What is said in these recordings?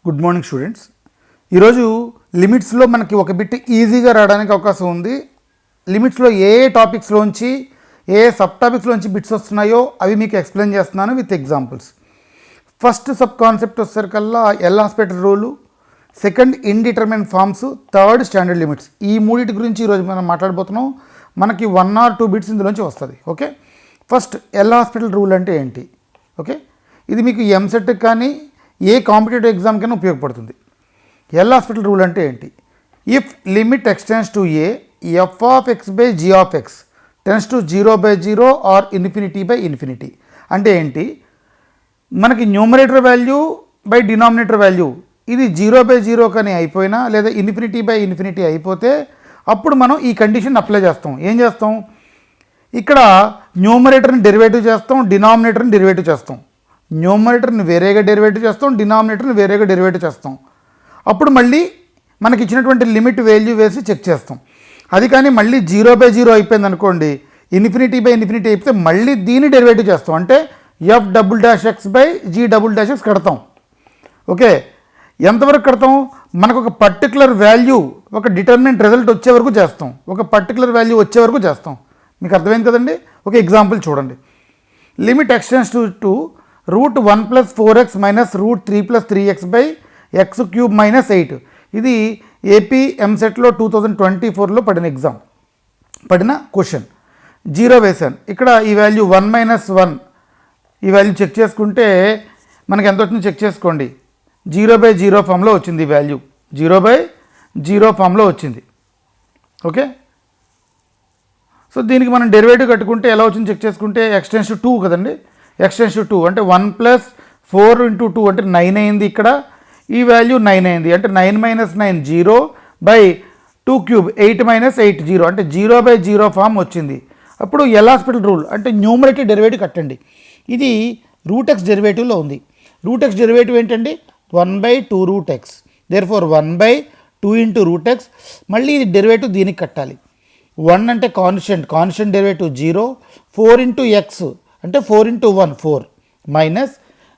Good morning students. ఈరోజు లిమిట్స్లో మనకి ఒక బిట్ ఈజీగా రావడానికి అవకాశం ఉంది. లిమిట్స్లో ఏ టాపిక్స్లోంచి సబ్ టాపిక్స్లోంచి బిట్స్ వస్తున్నాయో అవి మీకు ఎక్స్ప్లెయిన్ చేస్తున్నాను with examples. First sub concept వచ్చేసరికల్లా L'Hospital rule, second indeterminate forms, third standard limits. ఈ మూడింటి గురించి ఈరోజు మనం మాట్లాడబోతున్నాం. మనకి 1 or 2 బిట్స్ ఇందులోంచి వస్తుంది. Okay, first L hospital rule అంటే ఏంటి? ఓకే, ఇది మీకు ఎంసెట్కి కానీ ఏ కాంపిటేటివ్ ఎగ్జామ్ కన్నా ఉపయోగపడుతుంది. ఎల్ హాస్పిటల్ రూల్ అంటే ఏంటి? If limit x tends to a f of x by g of x tends to 0/0 or infinity అంటే ఏంటి? మనకి numerator value by denominator value ఇది 0/0 కానీ అయిపోయినా లేదా ఇన్ఫినిటీ అయిపోతే అప్పుడు మనం ఈ కండిషన్ అప్లై చేస్తాం. ఏం చేస్తాం? ఇక్కడ న్యూమరేటర్ని డెరివేటివ్ చేస్తాం, డినామినేటర్ని డెరివేటివ్ చేస్తాం. న్యూమరేటర్ని వేరేగా డెరివేటివ్ చేస్తాం, డినామినేటర్ని వేరేగా డెరివేటివ్ చేస్తాం. అప్పుడు మళ్ళీ మనకి ఇచ్చినటువంటి లిమిట్ వాల్యూ వేసి చెక్ చేస్తాం. అది కానీ మళ్ళీ 0/0 అయిపోయింది అనుకోండి, ఇన్ఫినిటీ అయిపోతే మళ్ళీ దీన్ని డెరివేటివ్ చేస్తాం. అంటే f"(x) బై g"(x) కడతాం. ఓకే, ఎంతవరకు కడతాం? మనకు ఒక పర్టికులర్ వాల్యూ, ఒక డిటర్మినెంట్ రిజల్ట్ వచ్చే వరకు చేస్తాం. ఒక పర్టికులర్ వాల్యూ వచ్చే వరకు చేస్తాం. మీకు అర్థమైంది కదండి? ఒక ఎగ్జాంపుల్ చూడండి. Limit x tends to √1 + 4x - √3 + 3x by x³ - 8. ఇది ఏపీ ఎంసెట్లో 2024లో పడిన క్వశ్చన్. 0 వేసాను. ఇక్కడ ఈ వాల్యూ 1 - 1 ఈ వాల్యూ చెక్ చేసుకుంటే మనకి ఎంత వచ్చిందో చెక్ చేసుకోండి. 0/0 ఫామ్లో వచ్చింది. ఈ వాల్యూ 0/0 ఫామ్లో వచ్చింది. ఓకే, సో దీనికి మనం డెరివేటివ్ కట్టుకుంటే ఎలా వచ్చింది చెక్ చేసుకుంటే x → 2 కదండి. x → 2 అంటే 1 + 4 × 2 అంటే 9 అయింది. ఇక్కడ ఈ వాల్యూ 9 అయింది. అంటే 9 - 9 0/2³ 8 - 8 0 అంటే 0/0 ఫామ్ వచ్చింది. అప్పుడు ఎల్ హాస్పిటల్ రూల్ అంటే న్యూమరేటర్ డెరివేటివ్ కట్టండి. ఇది √x డెరివేటివ్లో ఉంది. √x డెరివేటివ్ ఏంటండి? 1/2√x. Therefore 1/2 × √x. మళ్ళీ ఇది డెరివేటివ్ దీనికి కట్టాలి. 1 అంటే కాన్స్టెంట్ డెరివేటివ్ 0, 4 × x అంటే 4 × 1 4 minus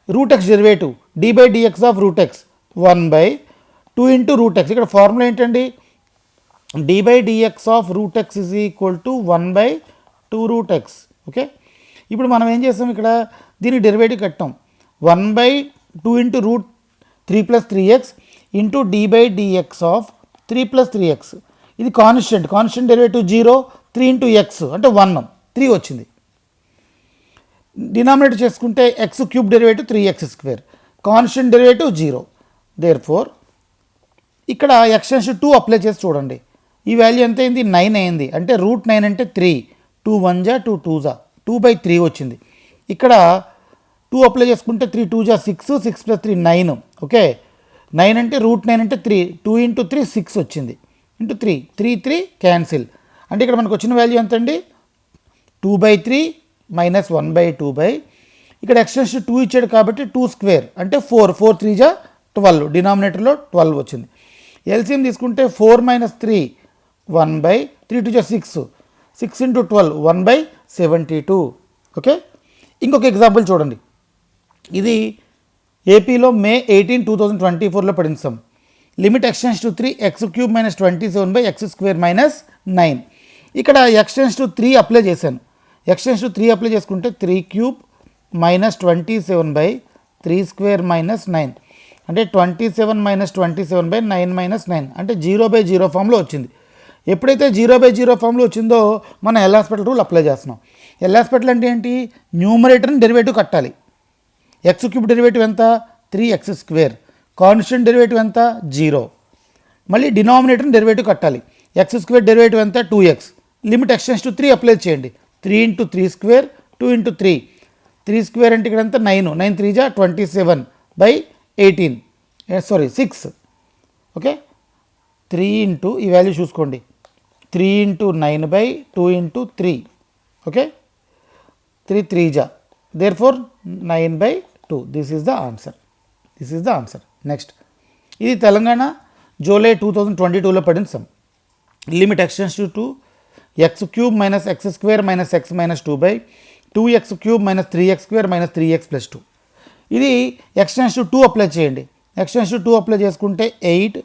√x derivative d/dx of √x 1/2 × √x. ఇక్కడ ఫార్ములా ఏంటండి? d/dx of √x is equal to 1/2√x. Okay, ఇప్పుడు మనం ఏం చేస్తాం? ఇక్కడ దీనికి డెరివేటివ్ కట్టాం. 1/2 × √3 + 3x into d/dx of 3 + 3x. ఇది కాన్స్టెంట్ డెరివేటివ్ 0, 3 × x అంటే 1 3 వచ్చింది. డినామినేటర్ చేసుకుంటే x³ derivative 3x², constant derivative 0. Therefore ఇక్కడ x → 2 అప్లై చేసి చూడండి. ఈ వాల్యూ ఎంత అయింది? 9 అయింది. అంటే √9 అంటే 3, 2 1 = 2 2 = 2/3 వచ్చింది. ఇక్కడ 2 అప్లై చేసుకుంటే 3 2 = 6, 6 + 3 9. ఓకే, 9 అంటే √9 అంటే 3, 2 × 3 6 వచ్చింది. Into 3 3 3 cancel. అంటే ఇక్కడ మనకు వచ్చిన వాల్యూ ఎంత అండి? 2/3 - 1/2 ఇక్కడ x → 2 ఇచ్చాడు కాబట్టి 2² అంటే 4 4 3 = 12. డినామినేటర్లో 12 వచ్చింది. ఎల్సిఎం తీసుకుంటే 4 - 3 1/3 2 = 6 6 × 12 1/72. ఓకే, ఇంకొక ఎగ్జాంపుల్ చూడండి. ఇది ఏపీలో May 18, 2024లో పడిన sum. Limit x tends to 3 x³ - 27 x² - 9. ఇక్కడ x → 3 అప్లై చేశాను. x → 3 అప్లై చేసుకుంటే 3³ - 27 3² - 9 అంటే 27 - 27 9 - 9 అంటే 0/0 ఫామ్లో వచ్చింది. ఎప్పుడైతే 0/0 ఫామ్లో వచ్చిందో మనం ఎల్ హాస్పిటల్ రూల్ అప్లై చేస్తున్నాం. ఎల్ హాస్పిటల్ అంటే ఏంటి? న్యూమరేటర్ని డెరివేటివ్ కట్టాలి. x³ డెరివేటివ్ ఎంత? 3x². కాన్స్టెంట్ డెరివేటివ్ ఎంత? 0. మళ్ళీ డినామినేటర్ని డెరివేటివ్ కట్టాలి. x² డెరివేటివ్ ఎంత? 2x. లిమిట్ x → 3 అప్లై చేయండి. 3 × 3² 2 × 3 3² అంటే ఇక్కడ ఎంత? 9 9 3 = 27/18 6. ఓకే, 3 × ఈ వాల్యూ చూసుకోండి. 3 × 9/2 × 3. Okay, 3 3 = therefore 9/2. This is the answer. Next, ఇది తెలంగాణ జూలై 2022లో పడిన sum. Limit x → 2 x³ - x² - x - 2/2x³ - 3x² - 3x + 2. ఇది x → 2 అప్లై చేయండి. ఎక్స్టెన్స్ టు 2 అప్లై చేసుకుంటే 8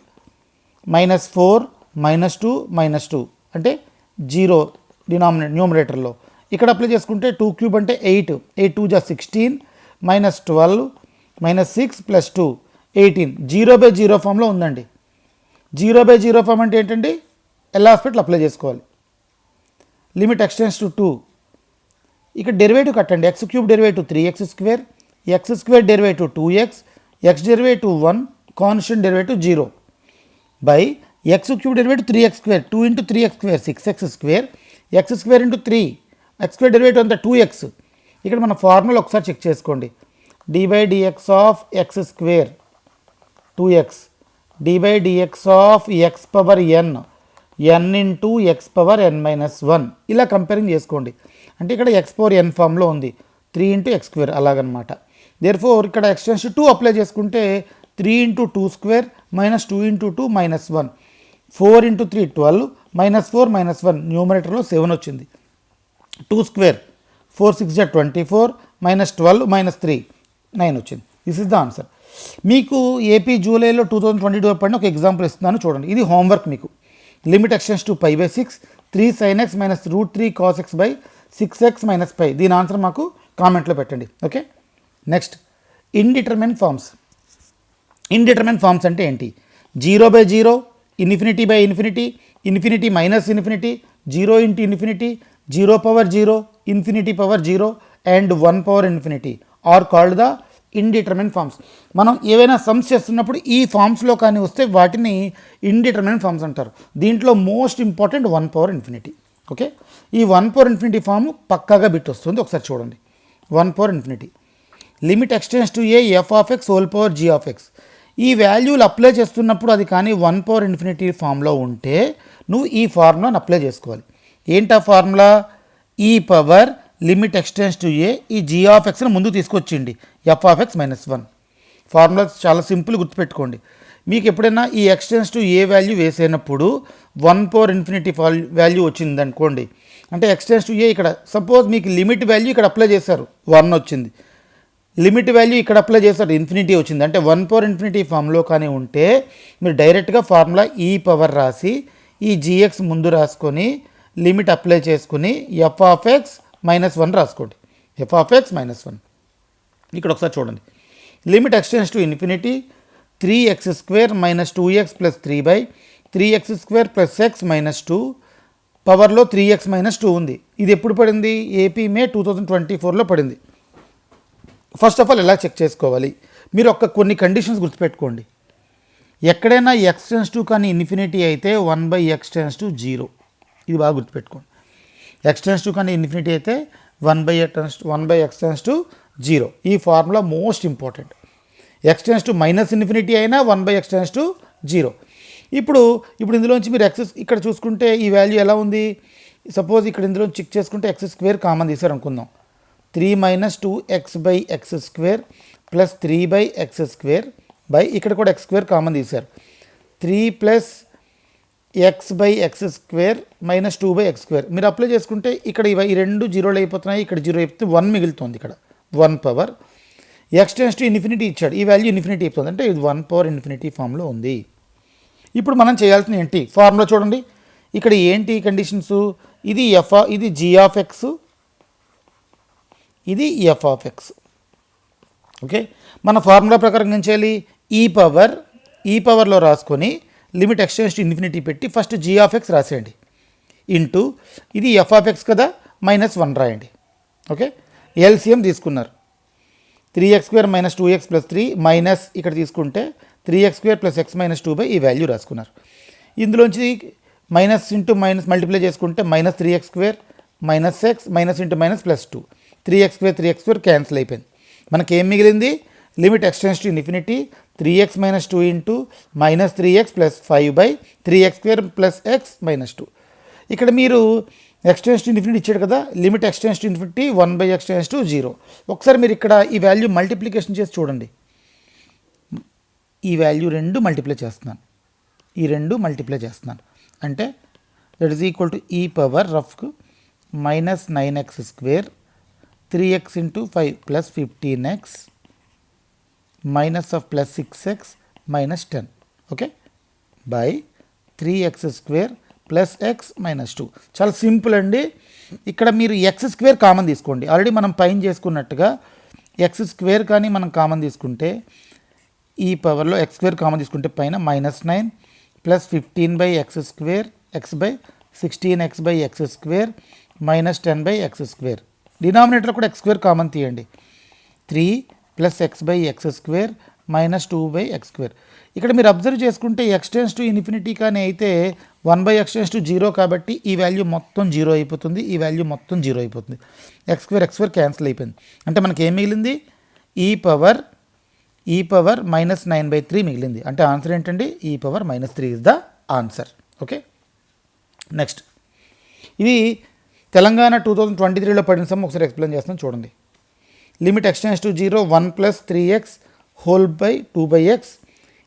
-4 -2 -2 అంటే 0 న్యూమరేటర్లో. ఇక్కడ అప్లై చేసుకుంటే 2 క్యూబ్ అంటే 8 8 2 16 -12 -6 + 2 18 0/0 ఫామ్లో ఉందండి. 0/0 ఫామ్ అంటే ఏంటండి? ఎల్ హాస్పిటల్ అప్లై చేసుకోవాలి. Limit x tends to 2. ఇక్కడ డెరివేటివ్ కట్టండి. X cube derivative 3x², X square derivative 2x, X derivative 1, constant derivative 0 by X cube derivative 3x², 2 × 3x², 6x², x² × 3, x² derivative అంతా 2x. ఇక్కడ మన formula ఒకసారి check చేసుకోండి. d/dx of x² 2x, d/dx of x power n, n × x power n - 1. ఇలా comparing చేసుకోండి. అంటే ఇక్కడ x power n ఫామ్లో ఉంది, 3 × x² అలాగనమాట. దేర్ఫోర్ ఇక్కడ ఎక్స్టెన్స్ 2 అప్లై చేసుకుంటే 3 × 2² -2 × 2 -1, 4 × 3 12 -4 -1 న్యూమరేటర్లో 7 వచ్చింది. 2² 4 6 24 -12 -3 9 వచ్చింది. This is the answer. మీకు ఏపీ జూలైలో 2022 పడిన ఒక ఎగ్జాంపుల్ ఇస్తున్నాను చూడండి. ఇది హోంవర్క్ మీకు. Limit x tends to π/6 3 sin x -√3 cos x by 6x - π. దీని ఆన్సర్ మాకు కామెంట్లో పెట్టండి. Okay, next indeterminate forms. Indeterminate forms అంటే ఏంటి? 0/0, ∞/∞, infinity minus infinity, 0 × infinity, 0/0, ∞/0 and 1/∞ are called the indeterminate forms. మనం ఏవైనా సమ్స్ చేస్తున్నప్పుడు ఈ ఫార్మ్స్లో కానీ వస్తే వాటిని ఇండిటర్మినెంట్ ఫార్మ్స్ అంటారు. దీంట్లో మోస్ట్ ఇంపార్టెంట్ 1/∞. ఓకే, ఈ 1/∞ ఫామ్ పక్కాగా బిట్ వస్తుంది. ఒకసారి చూడండి. 1/∞. Limit x tends to A f of x whole power g of x. ఈ వాల్యూలు అప్లై చేస్తున్నప్పుడు అది కానీ 1/∞ ఫామ్లో ఉంటే నువ్వు ఈ ఫార్ములాను అప్లై చేసుకోవాలి. ఏంటా ఫార్ములా? ఈ పవర్ లిమిట్ ఎక్స్టెన్స్ టు ఏ, ఈ g ఆఫ్ xను ముందు తీసుకొచ్చిండి, f ఆఫ్ x - 1. ఫార్ములా చాలా సింపుల్, గుర్తుపెట్టుకోండి. మీకు ఎప్పుడైనా ఈ ఎక్స్టెన్స్ టు ఏ వాల్యూ వేసేటప్పుడు 1/∞ వాల్యూ వచ్చింది అనుకోండి, అంటే ఎక్స్టెన్స్ టు ఏ ఇక్కడ సపోజ్ మీకు లిమిట్ వాల్యూ ఇక్కడ అప్లై చేశారు, 1 వచ్చింది. లిమిట్ వాల్యూ ఇక్కడ అప్లై చేశారు, ఇన్ఫినిటీ వచ్చింది. అంటే 1/∞ ఫామ్లో కానీ ఉంటే మీరు డైరెక్ట్గా ఫార్ములా ఈ పవర్ రాసి ఈ gx ముందు రాసుకొని లిమిట్ అప్లై చేసుకుని f ఆఫ్ x -1 రాసుకోండి. f of x -1. ఇక్కడ ఒకసారి చూడండి. Limit x tends to infinity 3x² - 2x + 3/3x² + x - 2 పవర్లో 3x - 2 ఉంది. ఇది ఎప్పుడు పడింది? ఏపీ మే 2024లో పడింది. ఫస్ట్ ఆఫ్ ఆల్ ఎలా చెక్ చేసుకోవాలి? మీరు కొన్ని కండిషన్స్ గుర్తుపెట్టుకోండి. ఎక్కడైనా ఎక్స్టెన్స్ టు కానీ ఇన్ఫినిటీ అయితే 1/x → 0. ఇది బాగా గుర్తుపెట్టుకోండి. ఎక్స్టెన్స్ టు కానీ ఇన్ఫినిటీ అయితే 1/x → 0. ఈ formula most important. X tends to -∞ అయినా 1/x → 0. ఇప్పుడు ఇందులోంచి మీరు ఇక్కడ చూసుకుంటే ఈ వాల్యూ ఎలా ఉంది? సపోజ్ ఇక్కడ ఇందులో చెక్ చేసుకుంటే x² కామన్ తీసారు అనుకుందాం. 3 - 2x/x² + 3/x² బై ఇక్కడ కూడా x² కామన్ తీశారు. 3 + x/x² - 2/x². మీరు అప్లై చేసుకుంటే ఇక్కడ ఈ రెండు జీరోలు అయిపోతున్నాయి, ఇక్కడ 0 అయిపోతుంది, 1 మిగులుతుంది. ఇక్కడ 1 పవర్ ఎక్స్టెన్స్ టు ఇన్ఫినిటీ ఇచ్చాడు, ఈ వాల్యూ ఇన్ఫినిటీ అయిపోతుంది, అంటే ఇది 1/∞ ఫామ్లో ఉంది. ఇప్పుడు మనం చేయాల్సిన ఏంటి? ఫార్ములా చూడండి. ఇక్కడ ఏంటి కండిషన్స్? ఇది ఇది g ఆఫ్ x, ఇది f ఆఫ్ x. ఓకే, మన ఫార్ములా ప్రకారం ఏం చేయాలి? ఈ పవర్లో రాసుకొని లిమిట్ ఎక్స్టెన్స్ టు ఇన్ఫినిటీ పెట్టి ఫస్ట్ g ఆఫ్ x రాసేయండి, ఇంటూ ఇది f ఆఫ్ x కదా, -1 రాయండి. ఓకే, ఎల్సిఎం తీసుకున్నారు. 3x² - 2x + 3 మైనస్ ఇక్కడ తీసుకుంటే 3x² + x - 2 ఈ వాల్యూ రాసుకున్నారు. ఇందులోంచి మైనస్ ఇంటూ మైనస్ మల్టిప్లై చేసుకుంటే -3x² -x -(-) +2 3x² క్యాన్సిల్ అయిపోయింది. మనకి ఏం మిగిలింది? Limit x tends to infinity 3x - 2 into -3x + 5/3x² + x - 2. ఇక్కడ మీరు ఎక్స్టెన్స్ టు ఇన్ఫినిటీ ఇచ్చాడు కదా, limit x tends to infinity 1/x → 0. ఒకసారి మీరు ఇక్కడ ఈ వాల్యూ మల్టిప్లికేషన్ చేసి చూడండి. ఈ వాల్యూ రెండు మల్టిప్లై చేస్తున్నాను, ఈ రెండు మల్టిప్లై చేస్తున్నాను, అంటే దట్ ఈస్ ఈక్వల్ టు ఈ పవర్ రఫ్కు -9x² 3x × 5 + 15x minus of plus 6x minus 10 okay by 3x² plus x minus 2. చాలా సింపుల్ అండి. ఇక్కడ మీరు x² కామన్ తీసుకోండి. ఆల్రెడీ మనం పైన చేసుకున్నట్టుగా x² కానీ మనం కామన్ తీసుకుంటే ఈ పవర్లో x² కామన్ తీసుకుంటే పైన -9 plus 15/x², x/16x/x² minus 10/x². Denominator కూడా x² కామన్ తీయండి. 3 ప్లస్ x/x² మైనస్ 2/x². ఇక్కడ మీరు అబ్జర్వ్ చేసుకుంటే x→∞ కానీ అయితే 1/x→0 కాబట్టి ఈ వాల్యూ మొత్తం 0 అయిపోతుంది, ఈ వాల్యూ మొత్తం 0 అయిపోతుంది. x² క్యాన్సిల్ అయిపోయింది. అంటే మనకి ఏం మిగిలింది? ఈ పవర్ -9/3 మిగిలింది. అంటే ఆన్సర్ ఏంటండి? ఈ power -3 is the answer. Okay next, ఇది తెలంగాణ 2023లో పడిన సమ్. ఒకసారి ఎక్స్ప్లెయిన్ చేస్తాను చూడండి. Limit x→0 1 plus 3x whole by 2/x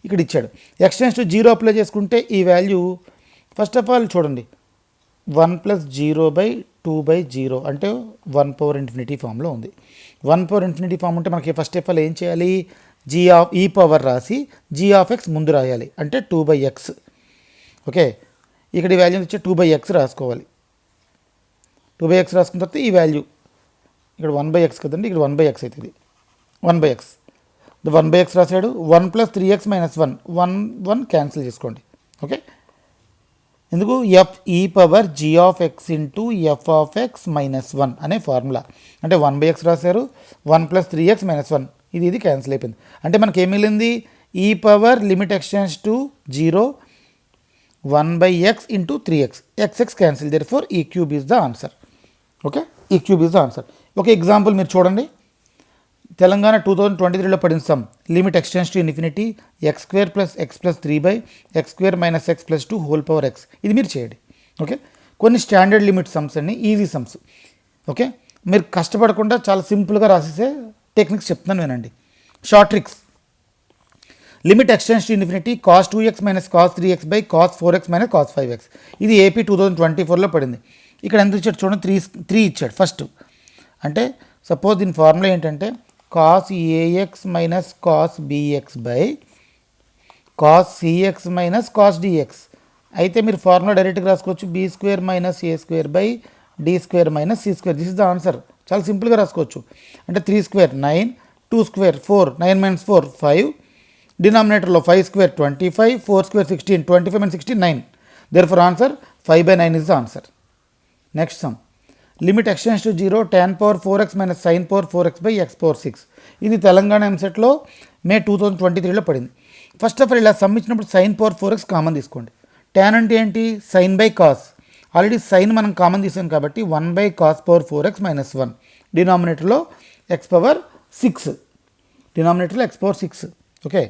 ఇక్కడ ఇచ్చాడు. x→0 అప్లై చేసుకుంటే ఈ వాల్యూ ఫస్ట్ ఆఫ్ ఆల్ చూడండి 1 ప్లస్ 0/2/0 అంటే 1/∞ ఫామ్లో ఉంది. 1/∞ ఫామ్ ఉంటే మనకి ఫస్ట్ ఆఫ్ ఆల్ ఏం చేయాలి? ఈ పవర్ రాసి g(x) ముందు రాయాలి, అంటే 2/x. ఓకే ఇక్కడ ఈ వాల్యూ వచ్చి 2/x రాసుకోవాలి. 2/x రాసుకున్న తర్వాత ఈ వాల్యూ ఇక్కడ 1/x కదండి, ఇక్కడ 1/x అవుతుంది. 1/x 1/x రాశాడు. 1 ప్లస్ 3x మైనస్ 1 క్యాన్సిల్ చేసుకోండి. ఓకే ఎందుకు? ఈ power g(x) into f(x) minus 1 అనే ఫార్ములా. అంటే 1/x రాశారు, 1 ప్లస్ 3x మైనస్ 1 ఇది క్యాన్సిల్ అయిపోయింది. అంటే మనకి ఏం మిగిలింది? ఈ power limit x→0 1/x into 3x, x cancel, therefore ఈ cube is the answer. Okay ఈ క్యూబ్ ఈజ్ ద ఆన్సర్. ఒక ఎగ్జాంపుల్ మీరు చూడండి. తెలంగాణ 2023లో పడిన sum. Limit x→∞ x² plus x plus 3/x² minus x plus 2 whole power x. ఇది మీరు చేయండి. ఓకే కొన్ని స్టాండర్డ్ లిమిట్ సమ్స్ అన్ని ఈజీ సమ్స్. ఓకే మీరు కష్టపడకుండా చాలా సింపుల్గా రాసేసే టెక్నిక్స్ చెప్తున్నాను వినండి. Short tricks. Limit x→∞ cos 2x minus cos 3x by cos 4x minus cos 5x. ఇది ఏపీ 2024లో పడింది. ఇక్కడ ఎంత ఇచ్చాడు చూడండి, 3 ఇచ్చాడు ఫస్ట్. అంటే సపోజ్ దీని ఫార్ములా ఏంటంటే cos ax minus cos bx by cos cx minus cos dx. అయితే మీరు ఫార్ములా డైరెక్ట్గా రాసుకోవచ్చు, b² minus a² by d² minus c². This is the answer. చాలా సింపుల్గా రాసుకోవచ్చు. అంటే 3² 9, 2² 4, 9 minus 4 5, డినామినేటర్లో 5² 25, 4² 16, 25 minus 16 9. Therefore answer 5/9 is the answer. Next some. Limit x→0 tan power 4x minus sin power 4x by x power 6. ఇది తెలంగాణ ఎంసెట్లో మే 2023లో పడింది. First of all ఇలా some ఇచ్చినప్పుడు sin power 4x common తీసుకోండి. tan అంటే ఏంటి? sin by cos. Already sin మనం common తీసాం కాబట్టి 1/cos power 4x minus 1. డినామినేటర్లో x power 6. డినామినేటర్లో x power 6. Okay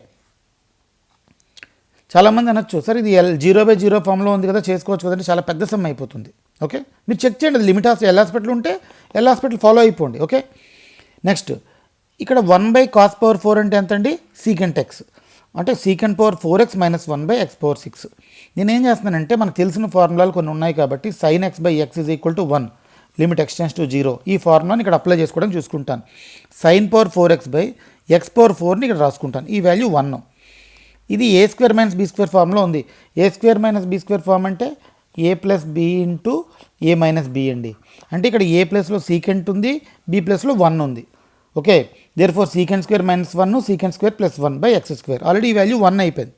చాలామంది అనొచ్చు, సార్ ఇది 0/0 ఫామ్లో ఉంది కదా, చేసుకోవచ్చు కదంటే చాలా పెద్ద సమ్ అయిపోతుంది. ఓకే మీరు చెక్ చేయండి. అది లిమిట్ ఎల్ హాస్పిటల్ ఉంటే ఎల్ హాస్పిటల్ ఫాలో అయిపోండి. ఓకే నెక్స్ట్, ఇక్కడ 1/cos పవర్ 4 అంటే ఎంత అండి? Secant x. అంటే secant power 4x minus 1/x power 6. నేను ఏం చేస్తున్నానంటే మనకు తెలిసిన ఫార్ములాలు కొన్ని ఉన్నాయి కాబట్టి sin x by x is equal to 1 limit x→0. ఈ ఫార్ములాని ఇక్కడ అప్లై చేసుకోవడం చూసుకుంటాను. sin power 4x by x power 4ని ఇక్కడ రాసుకుంటాను. ఈ వాల్యూ 1. ఇది a² మైనస్ b² ఫార్మ్లో ఉంది. a² మైనస్ b² ఫార్మ్ అంటే a plus b into a minus b అండి. అంటే ఇక్కడ a ప్లస్లో సీకెంట్ ఉంది, b ప్లస్లో 1 ఉంది. Okay therefore secant minus 1 secant plus 1 by x². Already ఈ వాల్యూ 1 అయిపోయింది.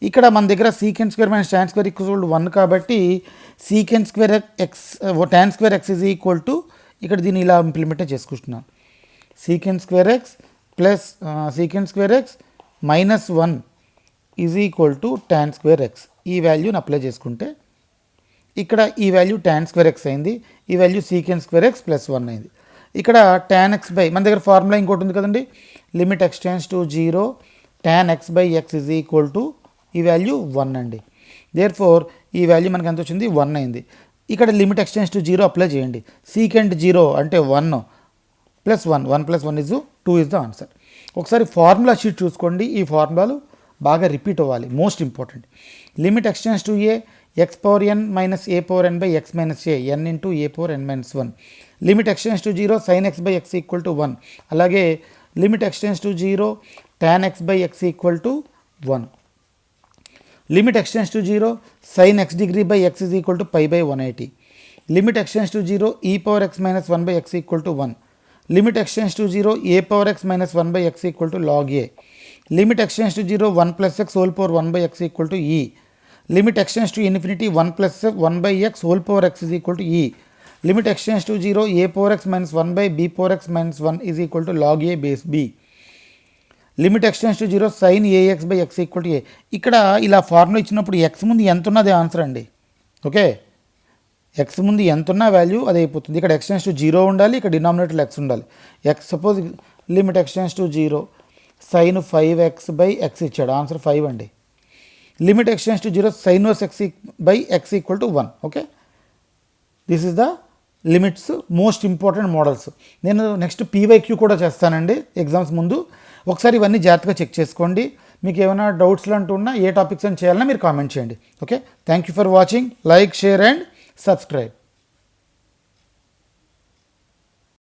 ఇక్కడ మన దగ్గర సీకెంట్² మైనస్ tan² ఈక్వల్ 1 కాబట్టి secant x tan² x is equal to, ఇక్కడ దీన్ని ఇలా ఇంప్లిమెంట్ చేసుకుంటున్నాను. Secant x plus secant x minus 1 is equal to tan² x. ఈ వాల్యూని అప్లై చేసుకుంటే ఇక్కడ ఈ వాల్యూ tan² x అయింది, ఈ వాల్యూ సీకెంట్² x ప్లస్ 1 అయింది. ఇక్కడ tan x బై మన దగ్గర ఫార్ములా ఇంకోటి ఉంది కదండి, limit x→0 tan x by x is equal to ఈ వాల్యూ 1 అండి. దేర్ఫోర్ ఈ వాల్యూ మనకి ఎంత వచ్చింది? 1 అయింది. ఇక్కడ లిమిట్ x→0 అప్లై చేయండి. సీకెంట్ 0 అంటే 1 plus 1, 1 plus 1 is 2 is the answer. ఒకసారి ఫార్ములా షీట్ చూసుకోండి. ఈ ఫార్ములాలు బాగా రిపీట్ అవ్వాలి, most important. Limit x→a x power n minus a power n by x minus a n into a power n minus 1. Limit x→0 sin x by x equal to 1. అలాగే limit x→0 tan x by x equal to 1. Limit x tends to 0, sin x degree by x is equal to pi by 180. Limit x tends to 0, e power x minus 1 by x equal to 1. Limit x tends to 0, a power x minus 1 by x equal to log a. Limit x tends to 0, 1 plus x whole power 1 by x equal to e. Limit x tends to infinity, 1 plus 1 by x whole power x is equal to e. Limit x tends to 0, a power x minus 1 by b power x minus 1 is equal to log a base b. Limit x tends to 0 sin ax by x equal to a. ఇక్కడ ఇలా formula ఇచ్చినప్పుడు x ముందు ఎంత ఉన్నది answer అండి. Okay, x ముందు ఎంత ఉన్న వాల్యూ అది అయిపోతుంది. ఇక్కడ x టెండ్స్ టు 0 ఉండాలి, ఇక్కడ డినామినేటర్ x ఉండాలి. x suppose limit x tends to 0 sin 5x by x ఇచ్చాడు, ఆన్సర్ 5 అండి. Limit x tends to 0 sin వర్స్ x by x equal to 1. Okay, this is the limits most important models. నేను next PYQ కూడా చేస్తానండి exams ముందు. ఒకసారి ఇవన్నీ జాగ్రత్తగా చెక్ చేసుకోండి. మీకు ఏమైనా డౌట్స్ లాంటి ఉన్నా ఏ టాపిక్స్ అని చేయాలన్నా మీరు కామెంట్ చేయండి. Okay, thank you for watching. Like, share and subscribe.